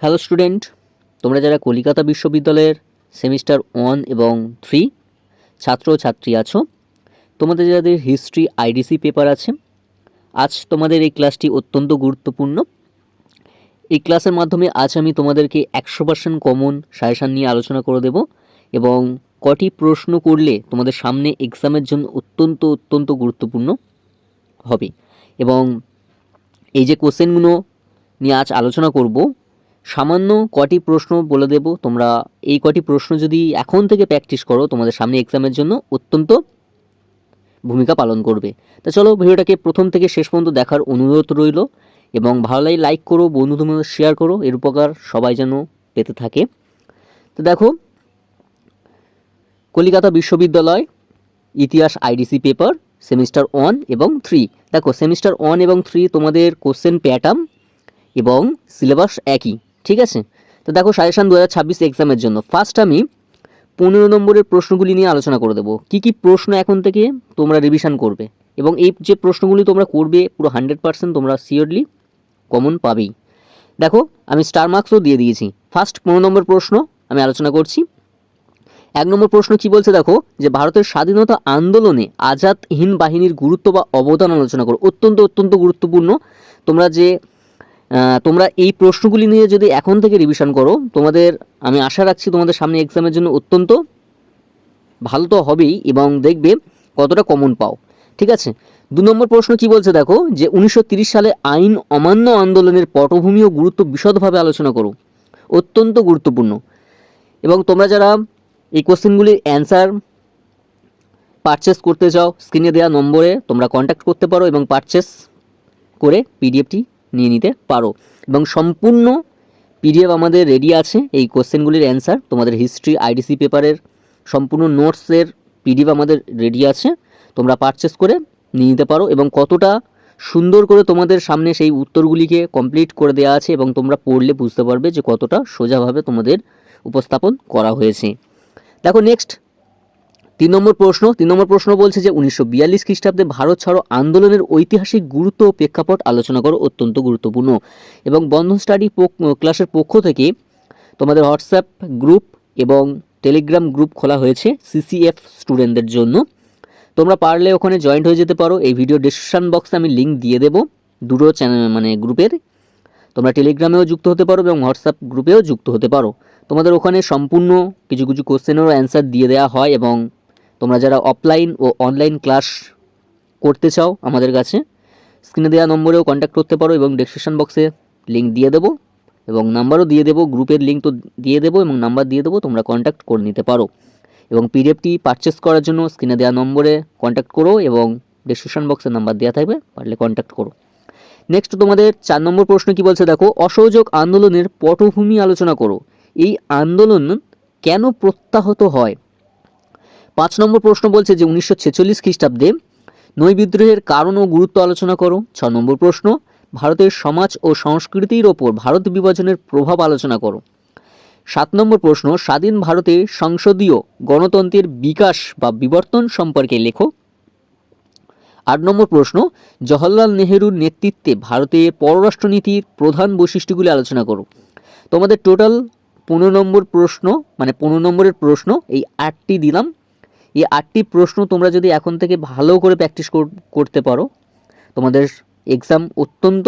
Hello student, তোমরা যারা কলিকাতা বিশ্ববিদ্যালয়ের সেমিস্টার 1 এবং 3 ছাত্র ছাত্রী আছো, তোমাদের যাদের হিস্ট্রি আইডিসি পেপার আছে, আজ তোমাদের এই ক্লাসটি অত্যন্ত গুরুত্বপূর্ণ। এই ক্লাসের মাধ্যমে আজ আমি তোমাদেরকে 100% কমন সাজেশান নিয়ে আলোচনা করে দেব এবং কটি প্রশ্ন করলে তোমাদের সামনে এক্সামের জন্য অত্যন্ত গুরুত্বপূর্ণ হবে। এবং এই যে কোশ্চেনগুলো নিয়ে আজ আলোচনা করব, সামান্য কটি প্রশ্ন বলে দেব। তোমরা এই কটি প্রশ্ন যদি এখন থেকে প্র্যাকটিস করো, তোমাদের সামনে এক্সামের জন্য অত্যন্ত ভূমিকা পালন করবে। তা চলো, ভিডিওটাকে প্রথম থেকে শেষ পর্যন্ত দেখার অনুরোধ রইল এবং ভালো লাগে লাইক করো, বন্ধুদের মধ্যে শেয়ার করো, এর উপকার সবাই যেন পেতে থাকে। তো দেখো, কলিকাতা বিশ্ববিদ্যালয় ইতিহাস আইডিসি পেপার সেমিস্টার 1 এবং 3। দেখো, সেমিস্টার 1 এবং 3 তোমাদের কোশ্চেন প্যাটার্ন এবং সিলেবাস একই, ঠিক আছে। তো দেখো, সাজেশান 2026 এক্সামের জন্য ফার্স্ট আমি 15 নম্বরের প্রশ্নগুলি নিয়ে আলোচনা করে দেবো। কী কী প্রশ্ন এখন থেকে তোমরা রিভিশন করবে এবং এই যে প্রশ্নগুলি তোমরা করবে পুরো 100% তোমরা শিওরলি কমন পাবেই। দেখো, আমি স্টার মার্কসও দিয়ে দিয়েছি। ফার্স্ট 15 নম্বর প্রশ্ন আমি আলোচনা করছি। 1 নম্বর প্রশ্ন কি বলছে দেখো, যে ভারতের স্বাধীনতা আন্দোলনে আজাদ হিন্দ বাহিনীর গুরুত্ব বা অবদান আলোচনা করো। অত্যন্ত গুরুত্বপূর্ণ। তোমরা এই প্রশ্নগুলি নিয়ে যদি এখন থেকে রিভিশন করো, তোমাদের আমি আশা রাখছি তোমাদের সামনে এক্সামের জন্য অত্যন্ত ভালো তো হবেই এবং দেখবে কতটা কমন পাও, ঠিক আছে। 2 নম্বর প্রশ্ন কি বলছে দেখো, যে 1930 সালে আইন অমান্য আন্দোলনের পটভূমি ও গুরুত্ব বিশদভাবে আলোচনা করো। অত্যন্ত গুরুত্বপূর্ণ। এবং তোমরা যারা এই কোশ্চেনগুলির অ্যান্সার পারচেস করতে চাও, স্ক্রিনে দেওয়া নম্বরে তোমরা কন্ট্যাক্ট করতে পারো এবং পারচেস করে পিডিএফটি নিয়ে নিতে পারো। এবং সম্পূর্ণ পিডিএফ আমাদের রেডি আছে এই কোশ্চেনগুলির অ্যান্সার। তোমাদের হিস্ট্রি আইডিসি পেপারের সম্পূর্ণ নোটসের পিডিএফ আমাদের রেডি আছে, তোমরা পারচেস করে নিয়ে নিতে পারো। এবং কতটা সুন্দর করে তোমাদের সামনে সেই উত্তরগুলিকে কমপ্লিট করে দেওয়া আছে এবং তোমরা পড়লে বুঝতে পারবে যে কতটা সোজাভাবে তোমাদের উপস্থাপন করা হয়েছে। দেখো, নেক্সট 3 নম্বর প্রশ্ন বলছে যে 1942 খ্রিস্টাব্দে ভারত ছাড়ো আন্দোলনের ঐতিহাসিক গুরুত্ব ও প্রেক্ষাপট আলোচনা করো। অত্যন্ত গুরুত্বপূর্ণ। এবং বন্ধন স্টাডি ক্লাসের পক্ষ থেকে তোমাদের হোয়াটসঅ্যাপ গ্রুপ এবং টেলিগ্রাম গ্রুপ খোলা হয়েছে সিসিএফ স্টুডেন্টদের জন্য। তোমরা পারলে ওখানে জয়েন্ট হয়ে যেতে পারো। এই ভিডিও ডেসক্রিপশন বক্সে আমি লিঙ্ক দিয়ে দেবো দুটো চ্যানেল গ্রুপের। তোমরা টেলিগ্রামেও যুক্ত হতে পারো এবং হোয়াটসঅ্যাপ গ্রুপেও যুক্ত হতে পারো। তোমাদের ওখানে সম্পূর্ণ কিছু কোশ্চেনেরও অ্যান্সার দিয়ে দেওয়া হয়। এবং তোমরা যারা অফলাইন ও অনলাইন ক্লাস করতে চাও আমাদের কাছে, স্ক্রিনে দেওয়া নম্বরেও কন্ট্যাক্ট করতে পারো এবং ডেসক্রিপশন বক্সে লিঙ্ক দিয়ে দেবো এবং নাম্বারও দিয়ে দেবো। গ্রুপের লিঙ্ক তো দিয়ে দেবো এবং নাম্বার দিয়ে দেবো, তোমরা কন্ট্যাক্ট করে নিতে পারো। এবং পিডিএফটি পারচেস করার জন্য স্ক্রিনে দেওয়া নম্বরে কন্ট্যাক্ট করো এবং ডেসক্রিপশন বক্সে নাম্বার দেওয়া থাকবে, পারলে কন্ট্যাক্ট করো। নেক্সট তোমাদের 4 নম্বর প্রশ্ন কি বলছে দেখো, অসহযোগ আন্দোলনের পটভূমি আলোচনা করো। এই আন্দোলন কেন প্রত্যাহত হয়? 5 নম্বর প্রশ্ন বলছে যে 1946 খ্রিস্টাব্দে নৈ বিদ্রোহের কারণ ও গুরুত্ব আলোচনা করো। 6 নম্বর প্রশ্ন, ভারতের সমাজ ও সংস্কৃতির ওপর ভারত বিভাজনের প্রভাব আলোচনা করো। 7 নম্বর প্রশ্ন, স্বাধীন ভারতে সংসদীয় গণতন্ত্রের বিকাশ বা বিবর্তন সম্পর্কে লেখো। 8 নম্বর প্রশ্ন, জওহরলাল নেহেরুর নেতৃত্বে ভারতের পররাষ্ট্রনীতির প্রধান বৈশিষ্ট্যগুলি আলোচনা করো। তোমাদের টোটাল 15 নম্বর প্রশ্ন, 15 নম্বরের প্রশ্ন এই 8টি দিলাম। এই 8টি প্রশ্ন তোমরা যদি এখন থেকে ভালো করে প্র্যাকটিস করতে পারো, তোমাদের এক্সাম অত্যন্ত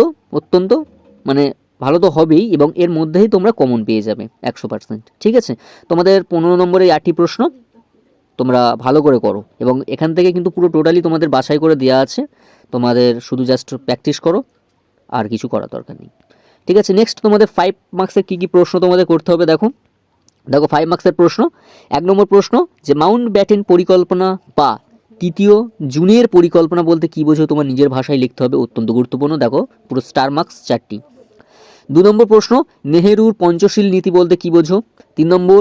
ভালো তো হবেই এবং এর মধ্যেই তোমরা কমন পেয়ে যাবে 100%, ঠিক আছে। তোমাদের 15 নম্বরে 8টি প্রশ্ন তোমরা ভালো করে করো এবং এখান থেকে কিন্তু পুরো টোটালি তোমাদের বাছাই করে দেওয়া আছে। তোমাদের শুধু জাস্ট প্র্যাকটিস করো, আর কিছু করার দরকার নেই, ঠিক আছে। নেক্সট তোমাদের 5 মার্কসের কী প্রশ্ন তোমাদের করতে হবে দেখো। 5 মার্কসের প্রশ্ন। 1 নম্বর প্রশ্ন, যে মাউন্ট ব্যাটেন পরিকল্পনা বা 3 জুনের পরিকল্পনা বলতে কী বোঝো, তোমার নিজের ভাষায় লিখতে হবে। অত্যন্ত গুরুত্বপূর্ণ। দেখো, পুরো স্টার মার্কস 4টি। 2 নম্বর প্রশ্ন, নেহেরুর পঞ্চশীল নীতি বলতে কী বোঝো। 3 নম্বর,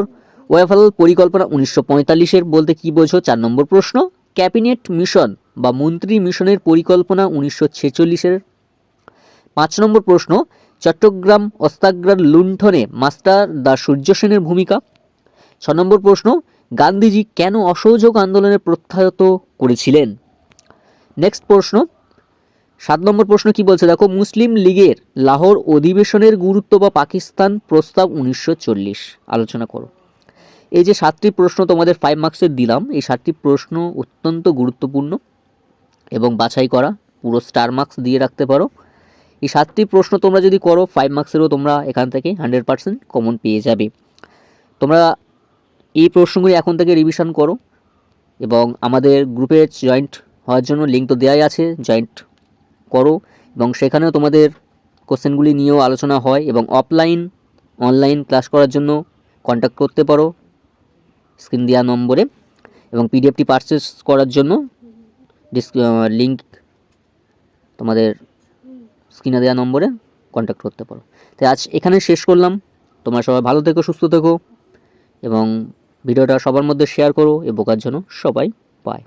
ওয়াফাল পরিকল্পনা 1945-এর বলতে কী বোঝো। 4 নম্বর প্রশ্ন, ক্যাবিনেট মিশন বা মন্ত্রী মিশনের পরিকল্পনা 1946-এর। 5 নম্বর প্রশ্ন, চট্টগ্রাম অস্ত্রাগার লুণ্ঠনে মাস্টার দা সূর্য সেনের ভূমিকা। 6 নম্বর প্রশ্ন, গান্ধীজি কেন অসহযোগ আন্দোলনে প্রত্যাহত করেছিলেন। নেক্সট প্রশ্ন, 7 নম্বর প্রশ্ন কি বলছে দেখো, মুসলিম লীগের লাহোর অধিবেশনের গুরুত্ব বা পাকিস্তান প্রস্তাব 1940 আলোচনা করো। এই যে 7টি প্রশ্ন তোমাদের 5 মার্কসের দিলাম, এই 7টি প্রশ্ন অত্যন্ত গুরুত্বপূর্ণ এবং বাছাই করা, পুরো স্টার মার্কস দিয়ে রাখতে পারো। এই 7টি প্রশ্ন তোমরা যদি করো 5 মার্কসেরও তোমরা এখান থেকে 100% কমন পেয়ে যাবে। তোমরা এই প্রশ্নগুলি এখন থেকে রিভিশন করো এবং আমাদের গ্রুপে জয়েন্ট হওয়ার জন্য লিঙ্ক তো দেওয়াই আছে, জয়েন্ট করো এবং সেখানেও তোমাদের কোশ্চেনগুলি নিয়েও আলোচনা হয় এবং অনলাইন ক্লাস করার জন্য কন্ট্যাক্ট করতে পারো স্ক্রিন দেওয়া নম্বরে এবং পিডিএফটি পারচেস করার জন্য লিঙ্ক তোমাদের স্ক্রিনে দেওয়া নম্বরে কন্ট্যাক্ট করতে পারো। তাই আজ এখানে শেষ করলাম। তোমরা সবাই ভালো থেকো, সুস্থ থেকো এবং ভিডিওটা সবার মধ্যে শেয়ার করো, এ বোকার জন্য সবাই পায়।